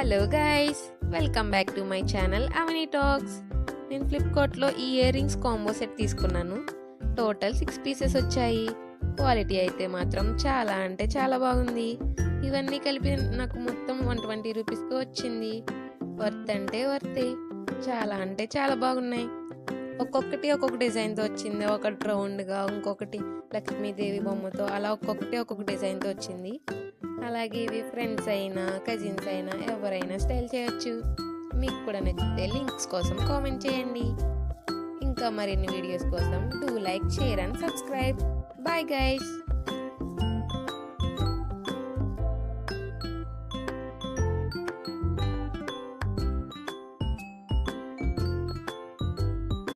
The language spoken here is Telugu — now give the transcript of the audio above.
Hello guys, welcome back to my channel Avani talks. నేను ఫ్లిప్కార్ట్లో ఈ ఇయర్ రింగ్స్ కాంబో సెట్ తీసుకున్నాను. టోటల్ 6 పీసెస్ వచ్చాయి. క్వాలిటీ అయితే మాత్రం చాలా అంటే చాలా బాగుంది. ఇవన్నీ కలిపి నాకు మొత్తం 120 రూపీస్కి వచ్చింది. వర్త్ అంటే వర్తే, చాలా అంటే చాలా బాగున్నాయి. ఒక్కొక్కటి ఒక్కొక్క డిజైన్తో వచ్చింది. ఒకటి రౌండ్గా, ఇంకొకటి లక్ష్మీదేవి బొమ్మతో, అలా ఒక్కొక్కటి ఒక్కొక్క డిజైన్తో వచ్చింది. అలాగే ఇవి ఫ్రెండ్స్ అయినా కజిన్స్ అయినా ఎవరైనా స్టైల్ చేయొచ్చు. మీకు కూడా నచ్చితే లింక్స్ కోసం కామెంట్ చేయండి. ఇంకా మరిన్ని వీడియోస్ కోసం do like, share and subscribe. Bye guys.